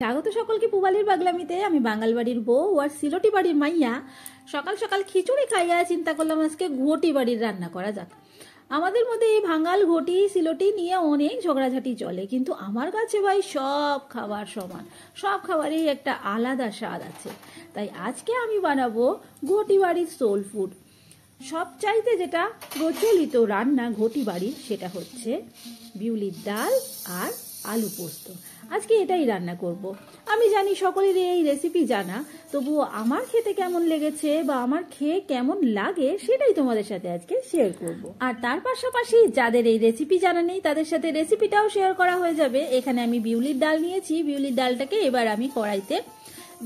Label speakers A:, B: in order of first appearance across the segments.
A: স্বাগত সকলকে পুবালির পাগলামিতে। আমি বাঙাল বাড়ির বউ আর সিলোটি বাড়ির মাইয়া। সকাল সকাল খিচুড়ি খাইয়া চিন্তা করলাম আজকে ঘটি বাড়ির রান্না করা যাক। আমাদের মধ্যে এই ভাঙাল ঘটি সিলোটি নিয়ে অনেক ঝগড়াঝাটি চলে, কিন্তু আমার কাছে ভাই সব খাবার সমান, সব খাবারেই একটা আলাদা স্বাদ আছে। তাই আজকে আমি বানাবো ঘটি বাড়ির সোল ফুড। সবচাইতে যেটা প্রচলিত রান্না ঘটি বাড়ির সেটা হচ্ছে বিউলির ডাল আর আলু পোস্ত। আজকে এটাই রান্না করব। আমি জানি সকলেরই এই রেসিপি জানা, তবুও আমার খেতে কেমন লেগেছে বা আমার খেয়ে কেমন লাগে সেটাই তোমাদের সাথে আজকে শেয়ার করব। আর তার পাশাপাশি যাদের এই রেসিপি জানা নেই তাদের সাথে রেসিপিটাও শেয়ার করা হয়ে যাবে। এখানে আমি বিউলির ডাল নিয়েছি। বিউলির ডালটাকে এবার আমি কড়াইতে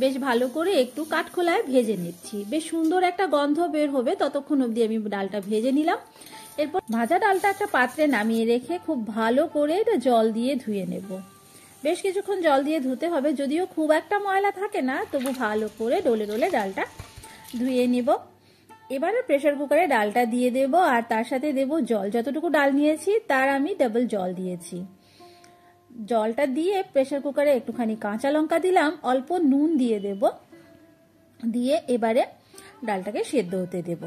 A: বেশ ভালো করে একটু কাঠখোলায় ভেজে নিচ্ছি। বেশ সুন্দর একটা গন্ধ বের হবে, ততক্ষণ অবধি আমি ডালটা ভেজে নিলাম। এরপর ভাজা ডালটা একটা পাত্রে নামিয়ে রেখে খুব ভালো করে এটা জল দিয়ে ধুয়ে নেব। বেশ কিছুক্ষণ জল দিয়ে ধুতে হবে, যদিও খুব একটা ময়লা থাকে না, তবু ভালো করে ডলে ডলে ডালটা ধুয়ে নেব। এবারে প্রেসার কুকারে ডালটা দিয়ে দেব আর তার সাথে দেব জল। যতটুকু ডাল নিয়েছি তার আমি ডাবল জল দিয়েছি। জলটা দিয়ে প্রেসার কুকারে একটুখানি কাঁচা লঙ্কা দিলাম, অল্প নুন দিয়ে দেব, দিয়ে এবারে ডালটাকে সেদ্ধ হতে দেব।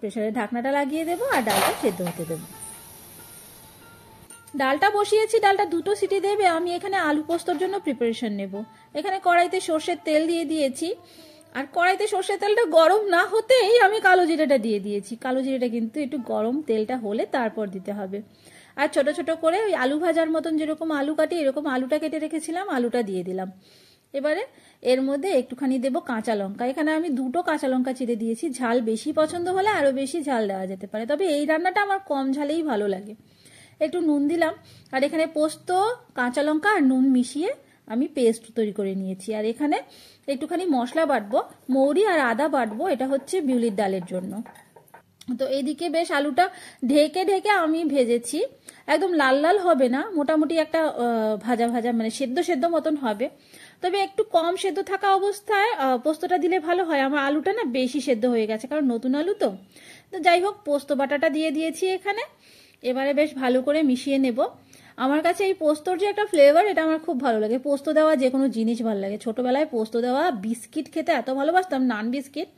A: প্রেসারের ঢাকনাটা লাগিয়ে দেব আর ডালটা সেদ্ধ হতে দেব। ডালটা বসিয়েছি, ডালটা দুটো সিটি দেবে। আমি এখানে আলু পোস্তর জন্য প্রিপারেশন নেব। এখানে কড়াইতে সর্ষের তেল দিয়ে দিয়েছি, আর কড়াইতে সর্ষের তেলটা গরম না হতেই আমি কালো জিরাটা দিয়ে দিয়েছি। কালো জিরাটা কিন্তু একটু গরম তেলটা হলে তারপর দিতে হবে। আর ছোট ছোট করে ওই আলু ভাজার মতন যেরকম আলু কাটি এরকম আলুটা কেটে রেখেছিলাম, আলুটা দিয়ে দিলাম। এবারে এর মধ্যে একটুখানি দেব কাঁচা লঙ্কা। এখানে আমি দুটো কাঁচা লঙ্কা চিড়ে দিয়েছি। ঝাল বেশি পছন্দ হলে আরও বেশি ঝাল দেওয়া যেতে পারে, তবে এই রান্নাটা আমার কম ঝালেই ভালো লাগে। একটু নুন দিলাম, আর এখানে পোস্ত, কাঁচা লঙ্কা আর নুন মিশিয়ে আমি পেস্ট তৈরি করে নিয়েছি। আর এখানে একটুখানি মশলা বাটবো, মৌরি আর আদা বাটবো, এটা হচ্ছে বিউলির ডালের জন্য। তো এইদিকে বেশ আলুটা ঢেকে ঢেকে আমি ভেজেছি। একদম লাল লাল হবে না, মোটামুটি একটা ভাজা ভাজা মানে সেদ্ধ সেদ্ধ মতন হবে। তবে একটু কম সেদ্ধ থাকা অবস্থায় পোস্তটা দিলে ভালো হয়। আমার আলুটা না বেশি সেদ্ধ হয়ে গেছে, কারণ নতুন আলু তো। তো যাই হোক, পোস্ত বাটাটা দিয়ে দিয়েছি এখানে। এবারে বেশ ভালো করে মিশিয়ে নেব। আমার কাছে এই পোস্তর যে একটা ফ্লেভার, এটা আমার খুব ভালো লাগে। পোস্ত দেওয়া যে কোনো জিনিস ভালো লাগে। ছোটবেলায় পোস্ত দেওয়া বিস্কিট খেতে এত ভালোবাসতাম, নান বিস্কিট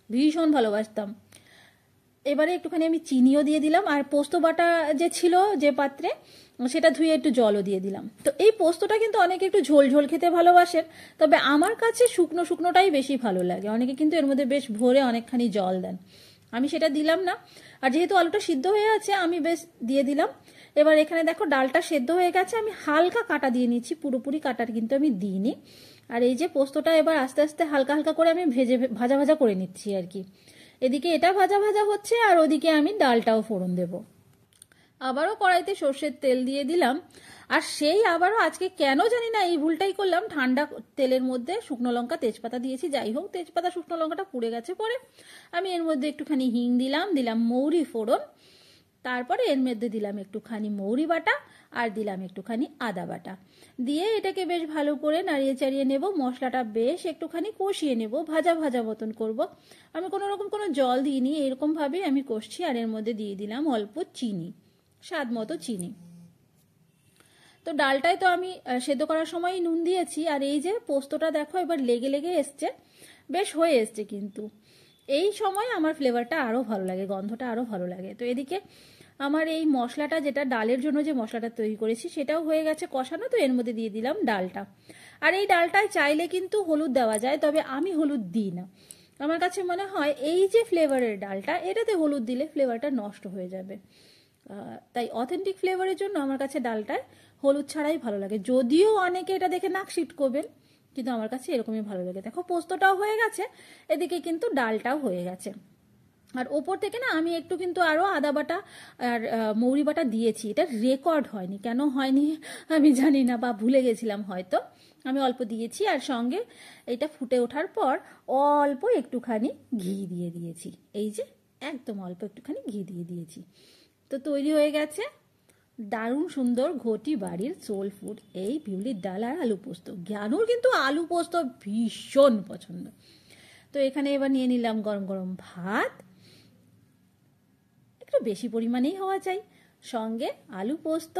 A: ভীষণ ভালোবাসতাম। এবারে একটুখানি আমি চিনিও দিয়ে দিলাম, আর পোস্ত বাটা যে ছিল যে পাত্রে সেটা ধুয়ে একটু জলও দিয়ে দিলাম। তো এই পোস্তটা কিন্তু অনেকে একটু ঝোল ঝোল খেতে ভালোবাসেন, তবে আমার কাছে শুকনো শুকনোটাই বেশি ভালো লাগে। অনেকে কিন্তু এর মধ্যে বেশ ভরে অনেকখানি জল দেন, আমি সেটা দিলাম না। আর যেহেতু আলুটা সিদ্ধ হয়ে আছে আমি বেশ দিয়ে দিলাম। এবার এখানে দেখো ডালটা সেদ্ধ হয়ে গেছে, আমি হালকা কাটা দিয়ে নিচ্ছি, পুরোপুরি কাটার কিন্তু আমি দিইনি। আর এই যে পোস্তটা এবার আস্তে আস্তে হালকা হালকা করে আমি ভাজা ভাজা করে নিচ্ছি আর কি। এদিকে এটা ভাজা ভাজা হচ্ছে, আর ওদিকে আমি ডালটাও ফোড়ন দেব। আবারও কড়াইতে সর্ষের তেল দিয়ে দিলাম, আর সেই আবারও আজকে কেন জানি না এই ভুলটাই করলাম, ঠান্ডা তেলের মধ্যে শুকনো লঙ্কা তেজপাতা দিয়েছি। যাই হোক, তেজপাতা শুকনো লঙ্কাটা পুড়ে গেছে। পরে আমি এর মধ্যে একটুখানি হিং দিলাম, দিলাম মৌরি ফোড়ন, তারপরে এর মধ্যে দিলাম একটুখানি মৌরি বাটা আর দিলাম একটুখানি আদা বাটা, দিয়ে এটাকে বেশ ভালো করে নাড়িয়ে চাড়িয়ে নেব। মশলাটা বেশ একটুখানি কষিয়ে নেব, ভাজা ভাজা মতন করব। আমি কোনো রকম কোনো জল দিইনি, এরকমভাবেই আমি কষছি। আর এর মধ্যে দিয়ে দিলাম অল্প চিনি, স্বাদ মতো চিনি। তো ডালটায় তো আমি সেদ্ধ করার সময় নুন দিয়েছি। আর এই যে পোস্তটা দেখো এবার লেগে লেগে এসছে, বেশ হয়ে এসছে। কিন্তু এই সময় আমার ফ্লেভারটা আরও ভালো লাগে, গন্ধটা আরও ভালো লাগে। তো এদিকে আমার এই মশলাটা, যেটা ডালের জন্য যে মশলাটা তৈরি করেছি, সেটাও হয়ে গেছে কষানো। তো এর মধ্যে দিয়ে দিলাম ডালটা। আর এই ডালটায় চাইলে কিন্তু হলুদ দেওয়া যায়, তবে আমি হলুদ দিই না। আমার কাছে মনে হয় এই যে ফ্লেভারের ডালটা, এটাতে হলুদ দিলে ফ্লেভারটা নষ্ট হয়ে যাবে। তাই অথেন্টিক ফ্লেভারের জন্য আমার কাছে ডালটায় হলুদ ছাড়াই ভালো লাগে। যদিও অনেকে এটা দেখে নাক সিট করবেন, কিন্তু আমার কাছে এরকমই ভালো লাগে। দেখো পোস্তটাও হয়ে গেছে, এদিকে কিন্তু ডালটাও হয়ে গেছে। আর ওপর থেকে না আমি একটু কিন্তু আরও আদা বাটা আর মৌরি বাটা দিয়েছি। এটা রেকর্ড হয়নি, কেন হয়নি আমি জানি না, বা ভুলে গেছিলাম হয়তো। আমি অল্প দিয়েছি, আর সঙ্গে এটা ফুটে ওঠার পর অল্প একটুখানি ঘি দিয়ে দিয়েছি। এই যে একদম অল্প একটুখানি ঘি দিয়ে দিয়েছি। তো তৈরি হয়ে গেছে দারুণ সুন্দর ঘটি বাড়ির সোল ফুড, এই বিউলির ডাল আর আলু পোস্ত। জ্ঞানুর কিন্তু আলু পোস্ত ভীষণ পছন্দ। তো এখানে এবার নিয়ে নিলাম গরম গরম ভাত, একটু বেশি পরিমাণেই হওয়া চাই, সঙ্গে আলু পোস্ত,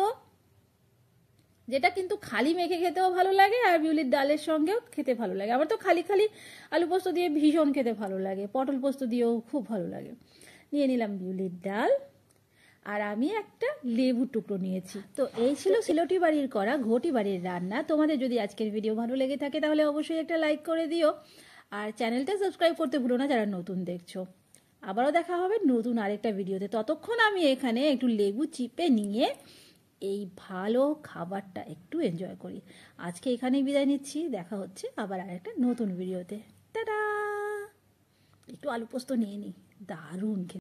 A: যেটা কিন্তু খালি মেখে খেতেও ভালো লাগে আর বিউলির ডালের সঙ্গেও খেতে ভালো লাগে। আমার তো খালি খালি আলু পোস্ত দিয়ে ভীষণ খেতে ভালো লাগে, পটল পোস্ত দিয়েও খুব ভালো লাগে। নিয়ে নিলাম বিউলির ডাল, আর আমি একটা লেবু টুকরো নিয়েছি। তো এই ছিল সিলোটি বাড়ির করা ঘটি বাড়ির রান্না। তোমাদের যদি আজকের ভিডিও ভালো লেগে থাকে তাহলে অবশ্যই একটা লাইক করে দিও, আর চ্যানেলটা সাবস্ক্রাইব করতে ভুলো না যারা নতুন দেখছো। আবারও দেখা হবে নতুন আরেকটা ভিডিওতে। ততক্ষণ আমি এখানে একটু লেবু চিপে নিয়ে এই ভালো খাবারটা একটু এনজয় করি। আজকে এখানেই বিদায় নিচ্ছি, দেখা হচ্ছে আবার আরেকটা নতুন ভিডিওতে। টাটা। একটু আলু পোস্ত নিয়ে নিই, দারুণ খেতে।